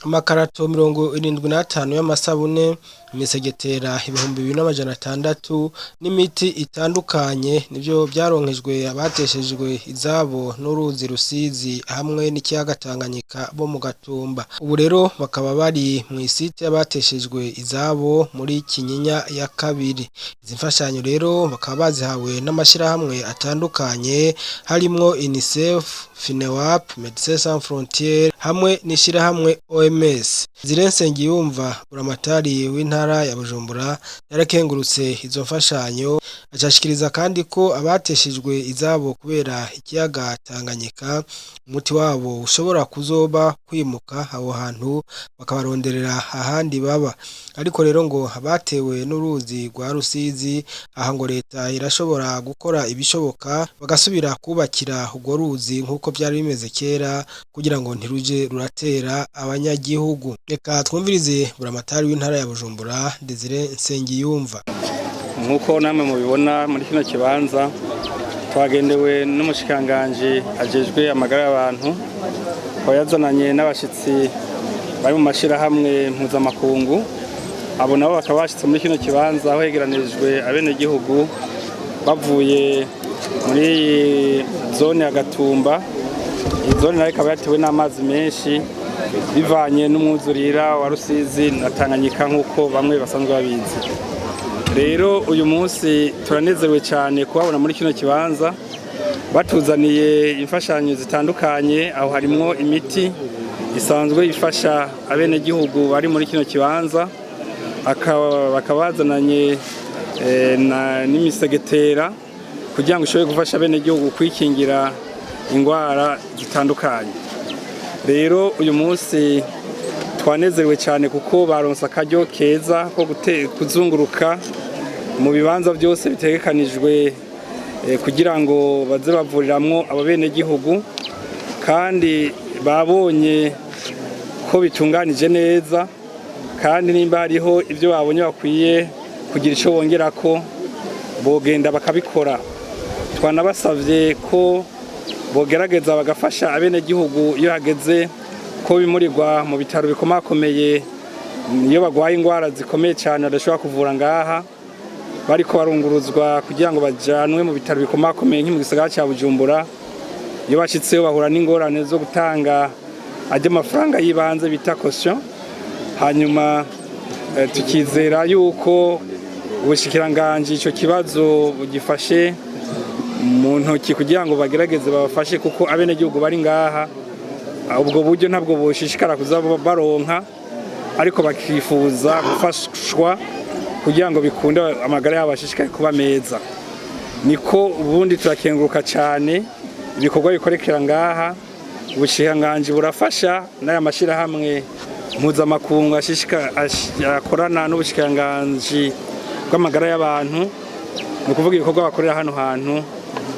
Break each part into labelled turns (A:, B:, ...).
A: amakarato 75 y'amasabune, imisegetera 2600 n'imiti itandukanye nivyo byaronkejwe abateshejwe izabo n'uruzi Rusizi hamwe n'ikiyaga Tanganyika bo mu Gatumba. Ubu rero bakaba bari mu isite y'abateshejwe izabo muri Kinyinya ya kabiri. Izi mfashanyo rero bakaba bazihawe n'amashirahamwe atandukanye harimwo UNICEF, FINEWAP, Médecins Sans Frontières hamwe n'ishirahamwe OMS. Zirensengiyumva buramatari w'intara ya Bujumbura yarakengurutse izo mfashanyo, acashikiriza kandi ko abateshejwe izabo kubera ikiyaga Tanganyika umuti wabo ushobora kuzoba kwimuka aho hantu bakabaronderera ahandi baba. Ariko rero ngo abatewe n'uruzi rwa Rusizi aha ngo leta irashobora gukora ibishoboka bagasubira kubakira urwo ruzi nkuko byari bimeze kera kugira ngo ntiruje ruratera abanyagihugu. Reka twumvirize buramatari w'intara ya Bujumbura Desire Nsengiyumva.
B: Nkuko namwe mubibona muri kino kibanza twagendewe n'umushikanganje ajejwe amagara y'abantu ko yazananye n'abashitsi bari mu mashirahamwe mpuzamakungu. Abo nabo bakaba bashitse muri kino kibanza aho hegeranirijwe abene gihugu bavuye muri zone ya Gatumba. Zone nayo ikaba yatewe n'amazi menshi bivanye n'umwuzurira wa Rusizi na Tanganyika nkuko bamwe basanzwe babizi. Rero uyu munsi turanezerewe cyane kubabona muri kino kibanza batuzaniye imfashanyo zitandukanye, aho harimo imiti isanzwe ifasha abene gihugu bari muri kino kibanza, bakabazananye n'imisegetera kugira ngo ishobore gufasha abene gihugu kwikingira ingwara zitandukanye. Rero uyu munsi twanezerewe cyane kuko baronsa akaryo keza ko kuzunguruka mu bibanza byose bitegekanijwe kugira ngo baze bavuriramwo ababene gihugu, kandi babonye ko bitunganije neza, kandi nimba hariho ibyo babonye bakwiye kugira ico bongerako bogenda bakabikora. Twanabasavye ko bogerageza bagafasha abene gihugu iyo hageze ko bimurirwa mu bitaro bikomakomeye, iyo bagwaye ingwara zikomeye cyane badashobora kuvura ngaha, bariko barunguruzwa kugira ngo bajanwe mu bitaro bikomakomeye nk'mu gisagara cya Bujumbura. Iyo bashitseyo bahura n'ingorane zo gutanga ajya amafaranga yibanze bita caution. Hanyuma tukizera yuko ubushikiranganje ico kibazo bugifashe mu ntoki kugira ngo bagerageze babafashe, kuko abene gihugu bari ngaha ubwo buryo ntabwo bushishikara kuzaba baronka, ariko bakifuza gufashwa kugira ngo bikunde amagara yabo ashishikare kuba meza. Niko ubundi turakenguruka cyane ibikorwa bikorekera ngaha. Ubushikiranganje burafasha n'aya mashirahamwe mpuzamakungu akorana n'ubushikiranganje bw'amagara y'abantu, ni ukuvuga ibikorwa bakorera hano hantu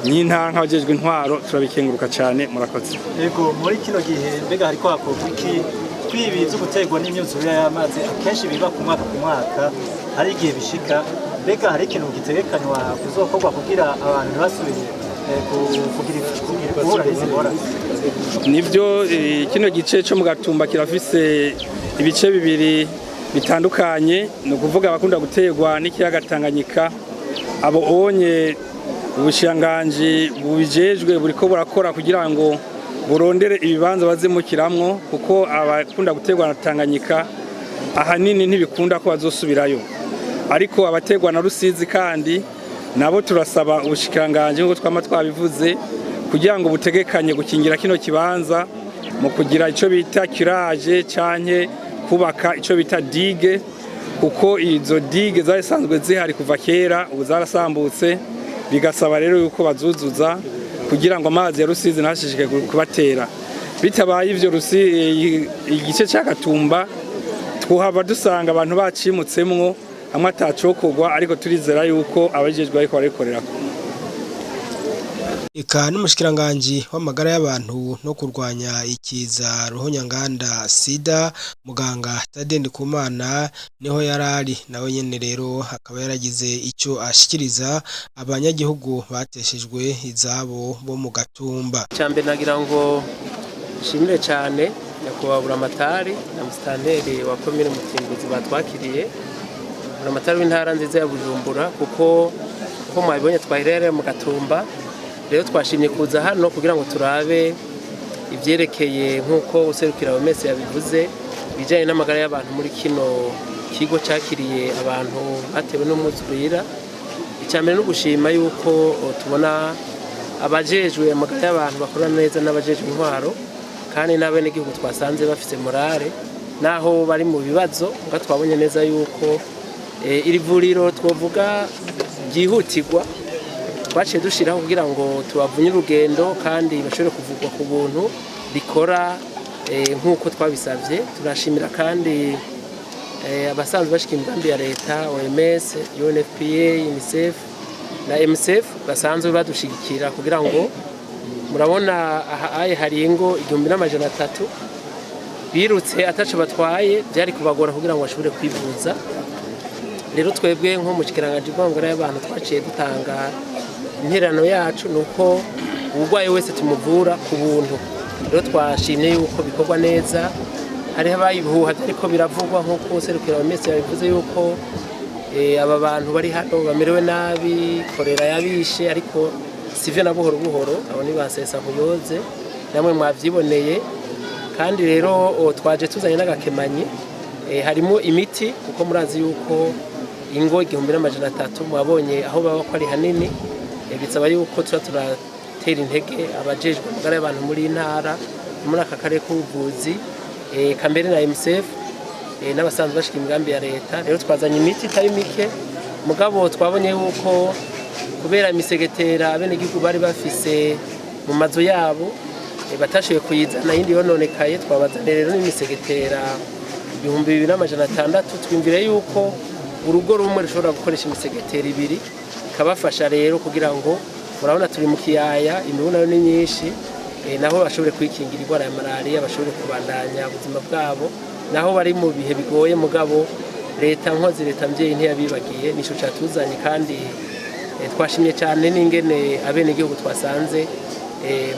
B: n'intara nk'abajejwe intwaro. Turabikenguruka cyane, murakoze.
C: Yego, muri kino gihe mbega hariko hakorwa iki kwibi byo gutegwa n'imyuzurire y'amazi akenshi biba ku mwaka hari igihe bishika, mbega hari ikintu gitegekanywa kuzokorwa kugira abantu ntibasubire kugira izi ngorane?
B: Nivyo, kino gice cyo mu Gatumba kirafise ibice bibiri bitandukanye, ni ukuvuga abakunda gutegwa n'ikiyaga Tanganyika. Abo onye ubushinganje bubijejwe buriko burakora kugira ngo burondere ibibanza bazimukiramwo, kuko abakunda gutegwa na Tanganyika ahanini ntibikunda ko bazosubirayo. Ariko abategwa na Rusizi kandi nabo turasaba ubushikiranganje ngo twama twabivuze kugira ngo butegekanye gukingira kino kibanza mu kugira ico bita curage canke kubaka ico bita digue, kuko izo digue zasanzwe zihari kuva kera ubu zarasambutse. Bigasaba rero yuko bazuzuza kugira ngo amazi ya Rusizi ntashishike kubatera. Bitabaye ivyo igice cya Gatumba twuhava dusanga abantu bacimutsemwo amwe atacokogwa, ariko turizera yuko abajejwe ariko barikorerako.
A: Eka n'umushikiranganje w'amagara y'abantu no kurwanya ikiza ruhonyanganda sida muganga Tade Ndikumana niho yarari nawe nyene rero akaba yaragize ico ashikiriza abanyagihugu bateshejwe izabo bo mu Gatumba.
D: Cyambe nagira ngo shimire cyane nyakubahwa buramatari na musitanteri wa komine Mutimbuzi batwakiriye, buramatari w'intara nziza ya Bujumbura, kuko mwabibonye twahirere mu Gatumba. Rero twashimye kuza hano kugira ngo turabe ivyerekeye nk'uko userukira wemese yabivuze bijanye n'amagara y'abantu muri kino kigo cakiriye abantu batewe n'umwuzurira. Icyambere no gushima yuko tubona abajejwe amagara y'abantu bakora neza n'abajejwe intwaro, kandi n'abenegihugu twasanze bafite morale naho bari mu bibazo. Nga twabonye neza yuko iri vuriro twovuga byihutirwa twaciye dushiraho kugira ngo tubavunye urugendo kandi bashobore kuvugwa ku buntu rikora nk'uko twabisavye. Turashimira kandi abasanzwe bashika imigambi ya leta, OMS, UNFPA, UNICEF na MSF basanzwe badushigikira kugira ngo murabona aha hari ingo 1300 birutse ataco batwaye, byari kubagora kugira ngo bashobore kwivuza. Rero twebwe nko mu kirangaje bw'amagara y'abantu twaciye dutanga interano yacu nuko ubugwayi wese tumuvura ku buntu. Rero twashimye yuko bikorwa neza, hariho abayibuha ariko biravugwa nk'uko serukira wemese yabivuze yuko aba bantu bari hano bamerewe nabi, korera yabishe, ariko sivyo na buhoro buhoro abo ni basesa kuyoze namwe mwavyiboneye. Kandi rero twaje tuzanye n'agakemanyi, harimo imiti kuko murazi yuko ingo 1300 mwabonye aho baba ko ari hanini. Bisaba yuko turatera intege abajejwe amagara y'abantu muri intara muri aka karere k'ubuvuzi, kambere na MSF n'abasanzwe bashika imigambi ya leta. Rero twazanye imiti itari mike, mugabo twabonye yuko kubera imisegetera abenegihugu bari bafise mu mazu yabo batashoboye kuyizana yindi yononekaye, twabazanira rero n'imisegetera 2600. Twimvire yuko urugo rumwe rushobora gukoresha imisegetera 2 ikabafasha rero kugira ngo murabona turi mu kiyaya, imibonano ni nyinshi, naho bashobore kwikingira indwara ya malaria, bashobore kubandanya ubuzima bwabo naho bari mu bihe bigoye. Mugabo leta nkozi, leta mvyeyi ntiyabibagiye, nico catuzanye. Kandi twashimye cyane n'ingene abenegihugu twasanze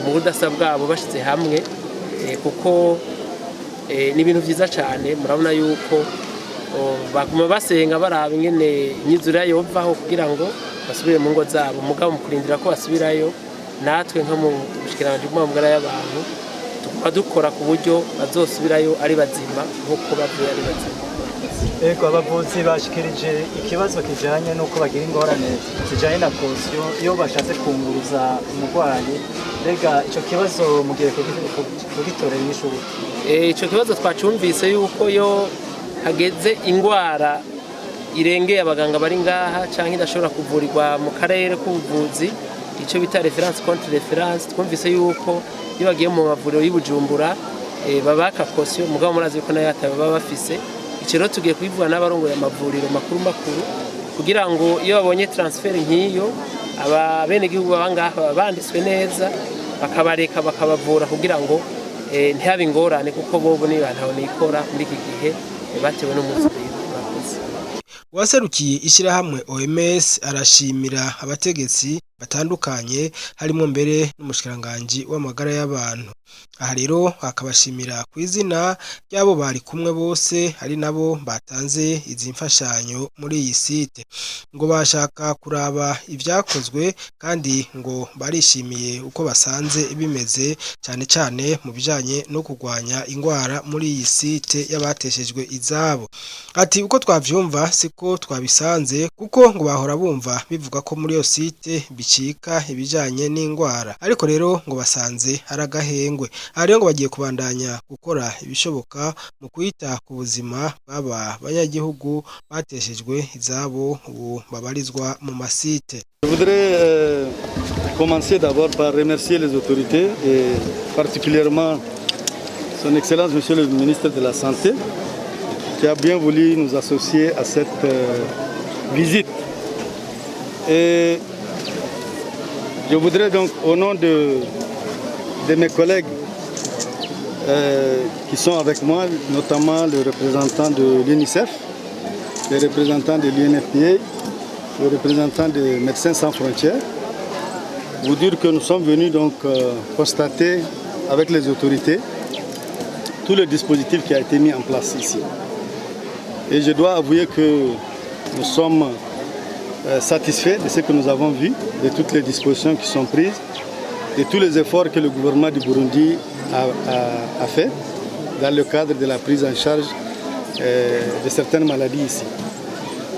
D: mu budasa bwabo bashize hamwe, kuko ni ibintu vyiza cyane. Murabona yuko baguma basenga baraba ingene imyizura yovaho kugira ngo basubire mu ngo zabo. Mugabo mu kurindira ko basubirayo, natwe nko mu bushikiranganje bw'amagara y'abantu tukaba dukora ku buryo bazosubirayo ari bazima nk'uko bavuye ari bazima.
C: Ego abavuzi bashikirije ikibazo kijanye n'uko bagira ingorane zijanye na kosiyo iyo bashatse kunguruza umurwayi. Rega ico kibazo mugiye kugitorera inyishu.
D: Ico kibazo twacumvise yuko yo hageze ingwara irengeye abaganga bari ngaha canke idashobora kuvurirwa mu karere k'ubuvuzi, ico bita reference contre reference. Twumvise yuko iyo bagiye mu mavuriro y'Ibujumbura babaka kosiyo, mugabo murazi yuko nayo baba bafise. Ico rero tugiye kubivuga n'abarongoye amavuriro makuru kugira ngo iyo babonye transfer nk'iyo abenegihugu baba ngaha banditswe neza bakabareka bakabavura kugira ngo ntihabe ingorane, kuko bobo ni bantu nikora muri iki gihe batewe n'umuzuriro.
A: Waserukiye ishyirahamwe OMS arashimira abategetsi batandukanye harimo mbere n'umushikiranganje w'amagara y'abantu. Aha rero akabashimira ku izina ry'abo bari kumwe bose, ari nabo batanze izi mfashanyo muri iyi site. Ngo bashaka kuraba ivyakozwe kandi ngo barishimiye uko basanze bimeze, cyane cyane mu bijanye no kurwanya ingwara muri iyi site y'abateshejwe izabo. Ati uko twavyumva siko twabisanze, kuko ngo bahora bumva bivuga ko muri iyo site bicika ibijanye n'ingwara, ariko rero ngo basanze aragahengwe. Ariyo ngo bagiye kubandanya gukora ibishoboka mu kwita ku buzima baba banyagihugu bateshejwe izabo ubu babarizwa mu masite.
E: Je voudrais commencer d'abord par remercier les autorités et particulièrement son Excellence Monsieur le ministre de la Santé qui a bien voulu nous associer à cette visite. Et je voudrais donc au nom de mes collègues qui sont avec moi, notamment le représentant de l'UNICEF, les représentants de l'UNFPA, le représentant de Médecins sans frontières, vous dire que nous sommes venus donc constater avec les autorités tout le dispositif qui a été mis en place ici. Et je dois avouer que nous sommes satisfaits de ce que nous avons vu, de toutes les dispositions qui sont prises, de tous les efforts que le gouvernement du Burundi a fait dans le cadre de la prise en charge de certaines maladies ici.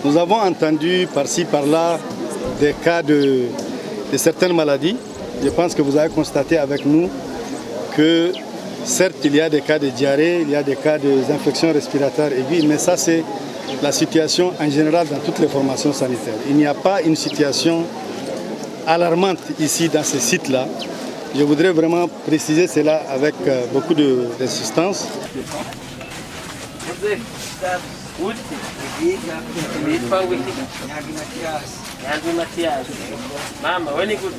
E: Nous avons entendu par-ci, par-là des cas de certaines maladies. Je pense que vous avez constaté avec nous que certes il y a des cas de diarrhée, il y a des cas d'infections respiratoires aiguës, mais ça c'est la situation en général dans toutes les formations sanitaires. Il n'y a pas une situation alarmante ici dans ces sites-là. Je voudrais vraiment préciser cela avec beaucoup d'insistance.
D: Mama, when you good.